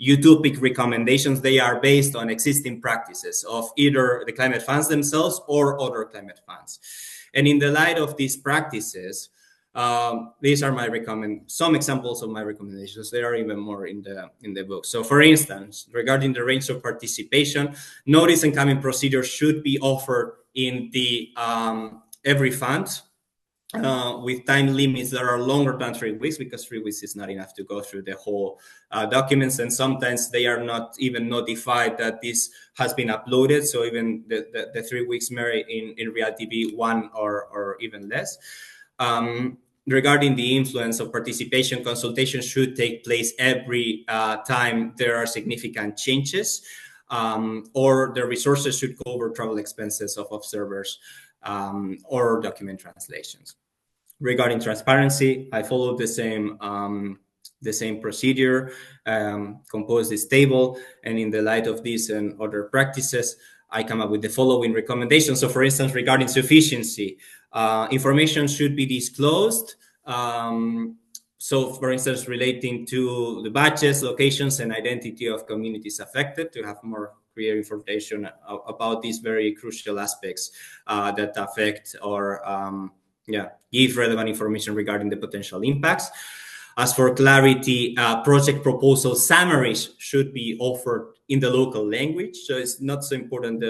utopic recommendations, they are based on existing practices of either the climate funds themselves or other climate funds. And in the light of these practices, these are some examples of my recommendations. There are even more in the book. So, for instance, regarding the range of participation, notice and comment procedures should be offered in the every fund. With time limits that are longer than 3 weeks, because 3 weeks is not enough to go through the whole documents, and sometimes they are not even notified that this has been uploaded. So even the 3 weeks may in reality be 1 or even less. Regarding the influence of participation, consultation should take place every time there are significant changes, or the resources should cover travel expenses of observers or document translations. Regarding transparency, I followed the same procedure, composed this table, and in the light of this and other practices, I come up with the following recommendations. So, for instance, regarding sufficiency, information should be disclosed. So, for instance, relating to the batches, locations, and identity of communities affected, to have more clear information about these very crucial aspects that affect or give relevant information regarding the potential impacts. As for clarity, project proposal summaries should be offered in the local language. So it's not so important,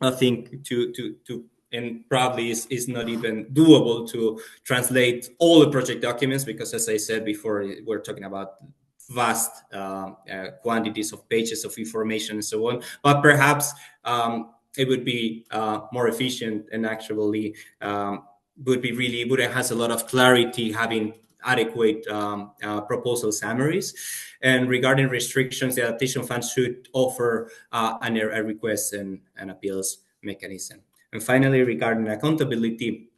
I think, to and probably is not even doable to translate all the project documents, because, as I said before, we're talking about vast quantities of pages of information and so on. But perhaps it would be more efficient and actually would has a lot of clarity having adequate proposal summaries. And regarding restrictions, the adaptation fund should offer a request and an appeals mechanism. And finally, regarding accountability,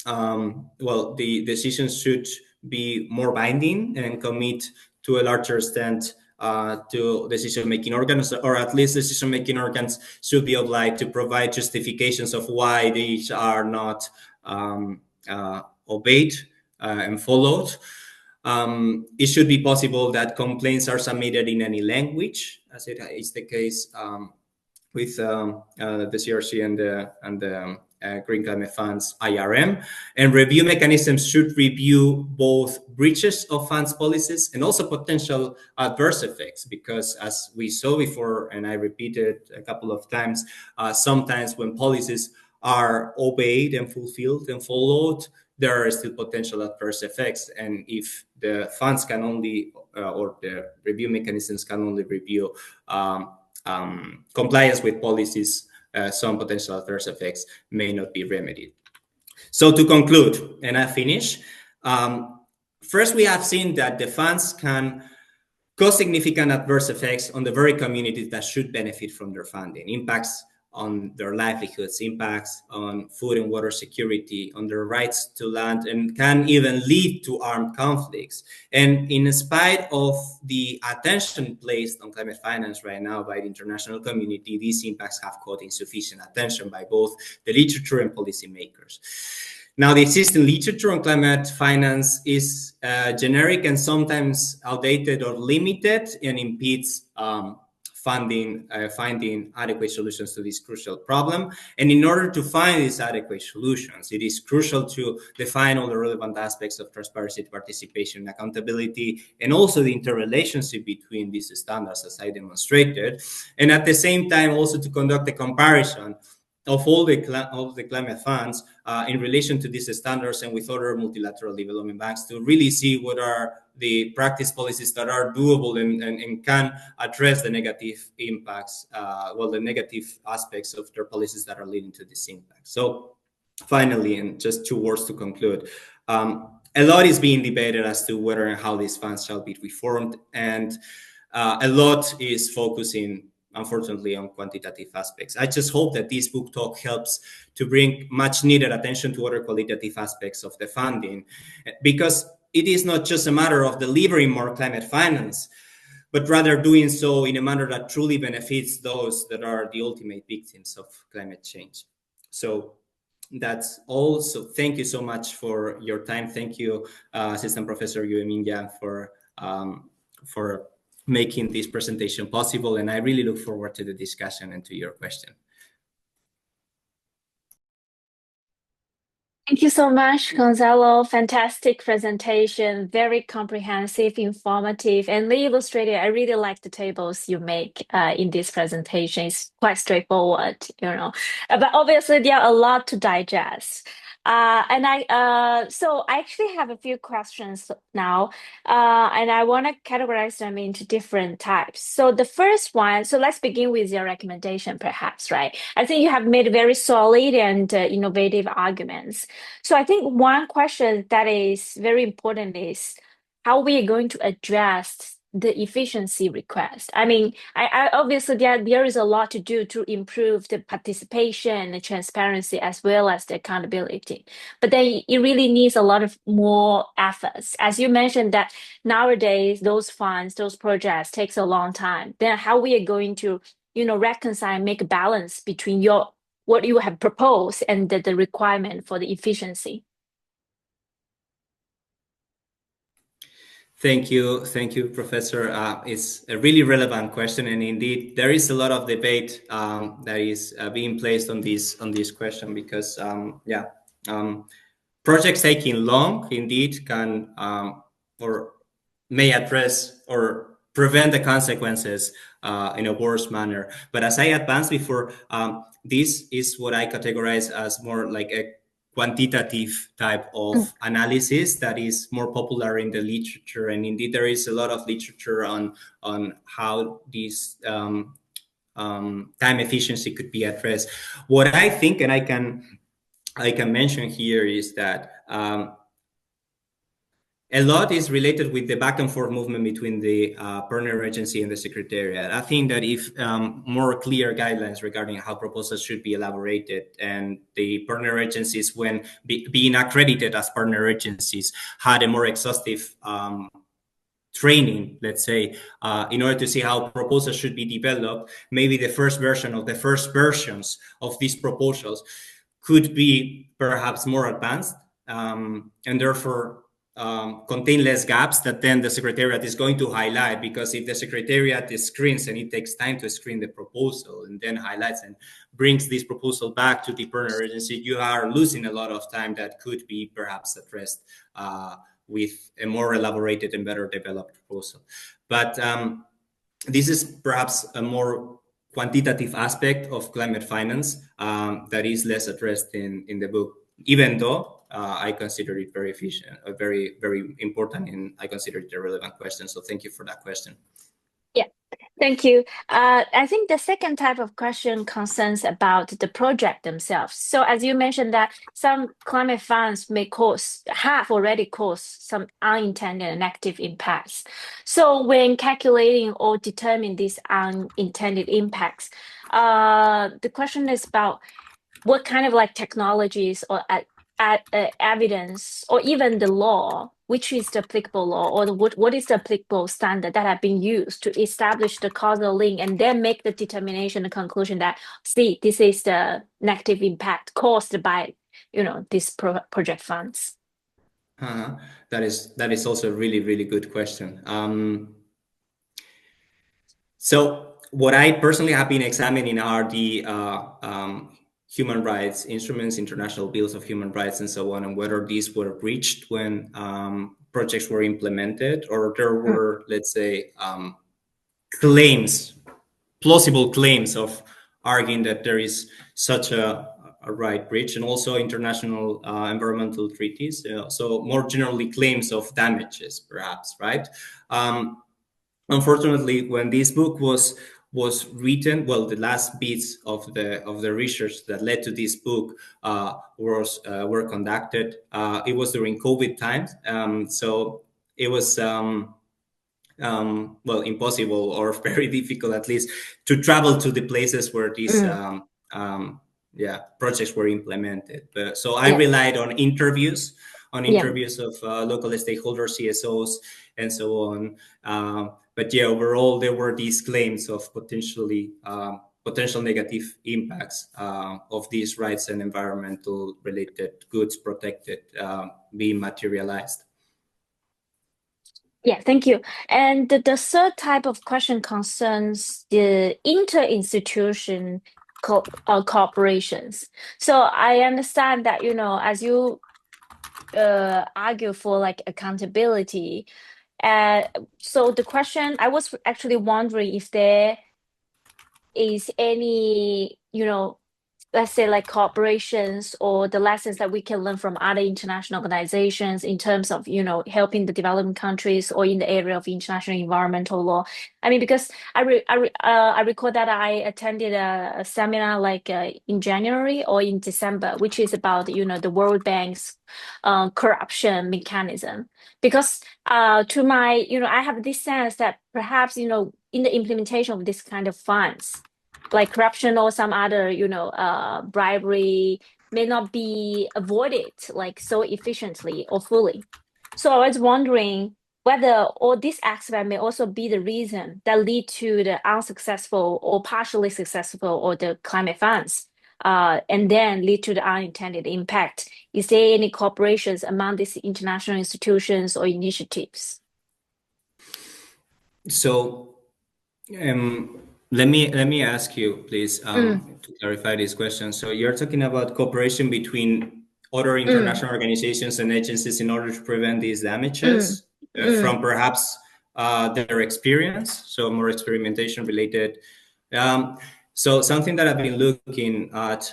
the decisions should be more binding and commit to a larger extent to decision-making organs, or at least decision-making organs should be obliged to provide justifications of why these are not obeyed and followed. It should be possible that complaints are submitted in any language, as it is the case with the CRC and the Green Climate Fund's IRM. And review mechanisms should review both breaches of funds policies and also potential adverse effects, because as we saw before, and I repeated a couple of times, sometimes when policies are obeyed and fulfilled and followed, there are still potential adverse effects. And if the funds can only, or the review mechanisms can only review compliance with policies, some potential adverse effects may not be remedied. So to conclude, and I finish, first, we have seen that the funds can cause significant adverse effects on the very communities that should benefit from their funding. Impacts on their livelihoods, impacts on food and water security, on their rights to land, and can even lead to armed conflicts. And in spite of the attention placed on climate finance right now by the international community, these impacts have caught insufficient attention by both the literature and policymakers. Now, the existing literature on climate finance is generic and sometimes outdated or limited, and impedes finding adequate solutions to this crucial problem. And in order to find these adequate solutions, it is crucial to define all the relevant aspects of transparency, participation, accountability, and also the interrelationship between these standards, as I demonstrated. And at the same time, also to conduct a comparison of all the climate funds in relation to these standards and with other multilateral development banks, to really see what are the practice policies that are doable and can address the negative impacts, the negative aspects of their policies that are leading to this impact. So finally, and just 2 words to conclude, a lot is being debated as to whether and how these funds shall be reformed, and a lot is focusing, unfortunately, on quantitative aspects. I just hope that this book talk helps to bring much needed attention to other qualitative aspects of the funding, because it is not just a matter of delivering more climate finance, but rather doing so in a manner that truly benefits those that are the ultimate victims of climate change. So that's all. So thank you so much for your time. Thank you, Assistant Professor Yuemin Yang, for making this presentation possible. And I really look forward to the discussion and to your question. Thank you so much, Gonzalo. Fantastic presentation, very comprehensive, informative, and illustrated. I really like the tables you make in this presentation. It's quite straightforward, but obviously there are a lot to digest. So I actually have a few questions now, and I want to categorize them into different types. So the first one, so let's begin with your recommendation, perhaps, right? I think you have made very solid and innovative arguments. So I think one question that is very important is how we are going to address the efficiency request. I mean, I obviously there is a lot to do to improve the participation, the transparency, as well as the accountability. But then it really needs a lot of more efforts. As you mentioned that nowadays those funds, those projects takes a long time. Then how we are going to, reconcile, make a balance between what you have proposed and the requirement for the efficiency. Thank you, Professor. It's a really relevant question, and indeed, there is a lot of debate that is being placed on this question, because projects taking long indeed can or may address or prevent the consequences in a worse manner. But as I advanced before, this is what I categorize as more like a quantitative type of analysis that is more popular in the literature, and indeed there is a lot of literature on how this time efficiency could be addressed. What I think, and I can mention here, is that a lot is related with the back and forth movement between the partner agency and the Secretariat. I think that if more clear guidelines regarding how proposals should be elaborated, and the partner agencies, when being accredited as partner agencies, had a more exhaustive training, let's say, in order to see how proposals should be developed, maybe the first versions of these proposals could be perhaps more advanced, and therefore contain less gaps that then the Secretariat is going to highlight. Because if the Secretariat screens, and it takes time to screen the proposal and then highlights and brings this proposal back to the partner agency, you are losing a lot of time that could be perhaps addressed with a more elaborated and better developed proposal. But this is perhaps a more quantitative aspect of climate finance that is less addressed in the book, even though I consider it very efficient, very, very important, and I consider it a relevant question. So thank you for that question. Yeah, thank you. I think the second type of question concerns about the project themselves. So as you mentioned that some climate funds have already caused some unintended and negative impacts. So when calculating or determining these unintended impacts, the question is about what kind of technologies or evidence, or even the law, which is the applicable law, or what is the applicable standard that have been used to establish the causal link, and then make the determination, the conclusion that, see, this is the negative impact caused by these project funds. That is also a really, really good question. So what I personally have been examining are the human rights instruments, international bills of human rights, and so on, and whether these were breached when projects were implemented, or there Mm, were, let's say, claims, plausible claims of arguing that there is such a right breach, and also international environmental treaties. So more generally, claims of damages, perhaps, right? Um, Unfortunately, when this book was written, well, the last bits of the research that led to this book were conducted. It was during COVID times, so it was well, impossible or very difficult, at least, to travel to the places where these mm, yeah, projects were implemented. So I yeah, relied on yeah. interviews of local stakeholders, CSOs, and so on. But yeah, overall, there were these claims of potential negative impacts of these rights and environmental related goods protected being materialized. Yeah, thank you. And the third type of question concerns the inter-institution cooperations. So I understand that, as you argue for like accountability, uh, so the question, I was actually wondering if there is any, let's say like corporations or the lessons that we can learn from other international organizations in terms of helping the developing countries or in the area of international environmental law. I mean, because I recall that I attended a seminar like in January or in December, which is about the World Bank's corruption mechanism. Because to my I have this sense that perhaps in the implementation of this kind of funds, like corruption or some other, bribery may not be avoided like so efficiently or fully. So I was wondering whether all these aspects may also be the reason that lead to the unsuccessful or partially successful or the climate funds, and then lead to the unintended impact. Is there any cooperations among these international institutions or initiatives? So let me ask you, please, Mm, to clarify this question. So you're talking about cooperation between other mm, international organizations and agencies in order to prevent these mm, damages mm, from perhaps their experience, so more experimentation related. Um, so something that I've been looking at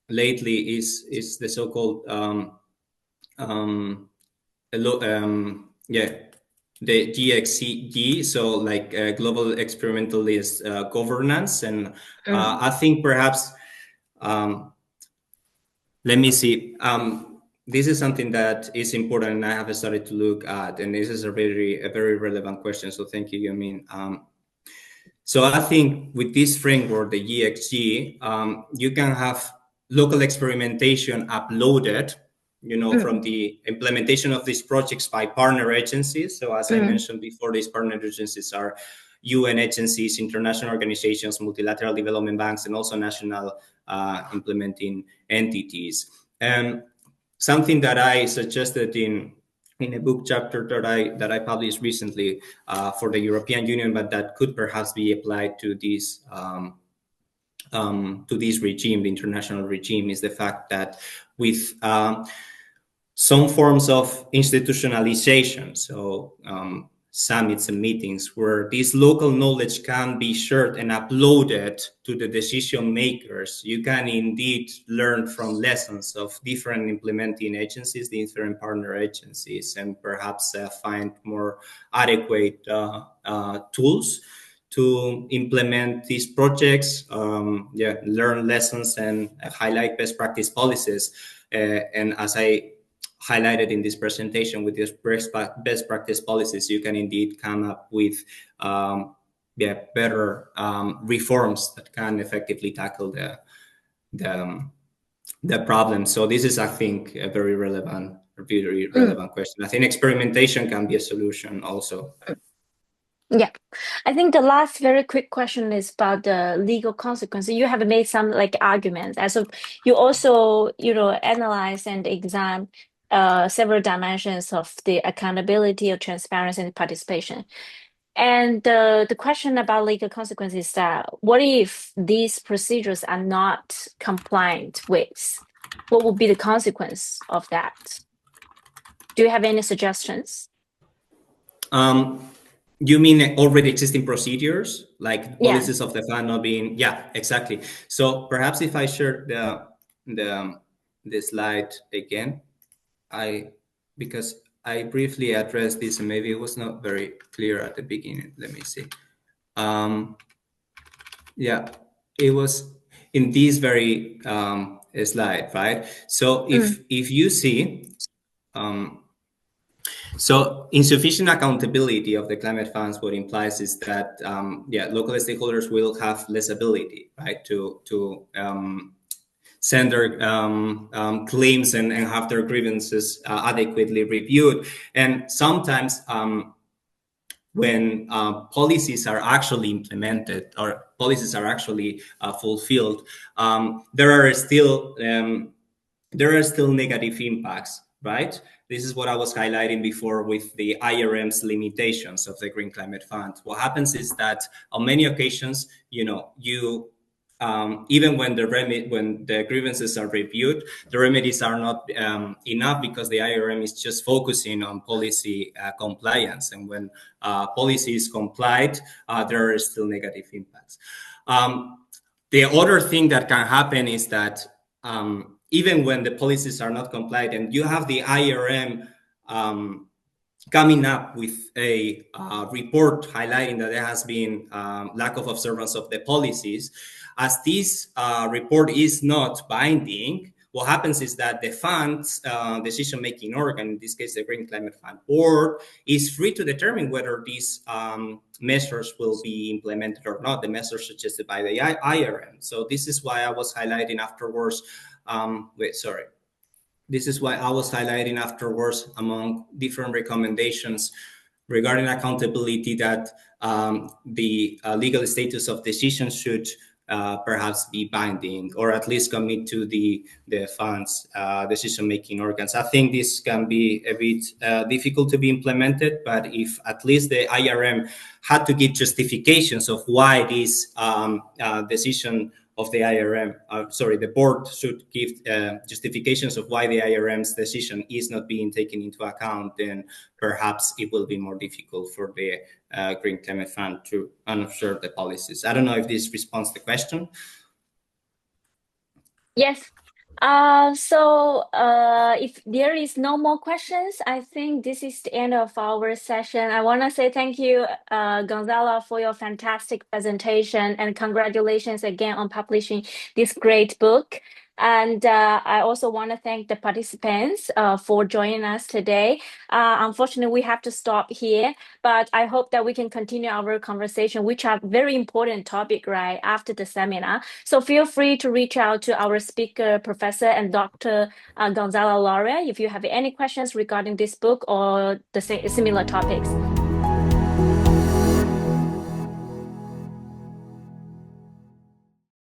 lately is the so-called um, yeah, the GXG, so like global experimentalist governance, and mm, I think perhaps um, let me see. This is something that is important, and I have started to look at, and this is a very relevant question. So thank you, Yamin. So I think with this framework, the GXG, you can have local experimentation uploaded, from mm, the implementation of these projects by partner agencies. So as I mm, mentioned before, these partner agencies are UN agencies, international organizations, multilateral development banks, and also national implementing entities. And something that I suggested in a book chapter that I published recently for the European Union, but that could perhaps be applied to this regime, the international regime, is the fact that with some forms of institutionalization, so summits and meetings where this local knowledge can be shared and uploaded to the decision makers, you can indeed learn from lessons of different implementing agencies, the different partner agencies, and perhaps find more adequate tools to implement these projects, learn lessons and highlight best practice policies. And as I highlighted in this presentation, with these best practice policies, you can indeed come up with better reforms that can effectively tackle the the problem. So this is, I think, a very mm. relevant question. I think experimentation can be a solution also. Yeah, I think the last very quick question is about the legal consequences. You have made some like arguments. As of you also, analyze and examine several dimensions of the accountability of transparency and participation. And the question about legal consequences is that what if these procedures are not compliant with? What would be the consequence of that? Do you have any suggestions? Um, you mean already existing procedures, like Yeah. policies of the fund not being? Yeah, exactly. So perhaps if I share the the slide again, I because I briefly addressed this and maybe it was not very clear at the beginning. Let me see. Um, yeah, it was in this very slide, right? So Mm, if you see, um, so insufficient accountability of the climate funds, what implies is that yeah, local stakeholders will have less ability, right, to send their claims and have their grievances adequately reviewed, and sometimes. When policies are actually implemented or policies are actually fulfilled, there are still negative impacts, right? This is what I was highlighting before with the IRM's limitations of the Green Climate Fund. What happens is that on many occasions, you even when when the grievances are reviewed, the remedies are not enough because the IRM is just focusing on policy compliance, and when policy is complied, there are still negative impacts. The other thing that can happen is that even when the policies are not complied, and you have the IRM coming up with a report highlighting that there has been lack of observance of the policies, as this report is not binding, what happens is that the fund's decision-making organ, in this case the Green Climate Fund Board, is free to determine whether these measures will be implemented or not, the measures suggested by the IRM. So this is why I was highlighting afterwards, this is why I was highlighting afterwards among different recommendations regarding accountability that the legal status of decisions should perhaps be binding or at least commit to the fund's decision-making organs. I think this can be a bit difficult to be implemented, but if at least the IRM had to give justifications of why this decision of the IRM, the board should give justifications of why the IRM's decision is not being taken into account, then perhaps it will be more difficult for the Green Climate Fund to observe the policies. I don't know if this responds to the question. yes. If there is no more questions, I think this is the end of our session. I want to say thank you, Gonzalo, for your fantastic presentation and congratulations again on publishing this great book. And I also want to thank the participants for joining us today. Unfortunately, we have to stop here, but I hope that we can continue our conversation, which are very important topic, right, after the seminar. So feel free to reach out to our speaker, Professor and Dr. Gonzalo Larrea if you have any questions regarding this book or the similar topics.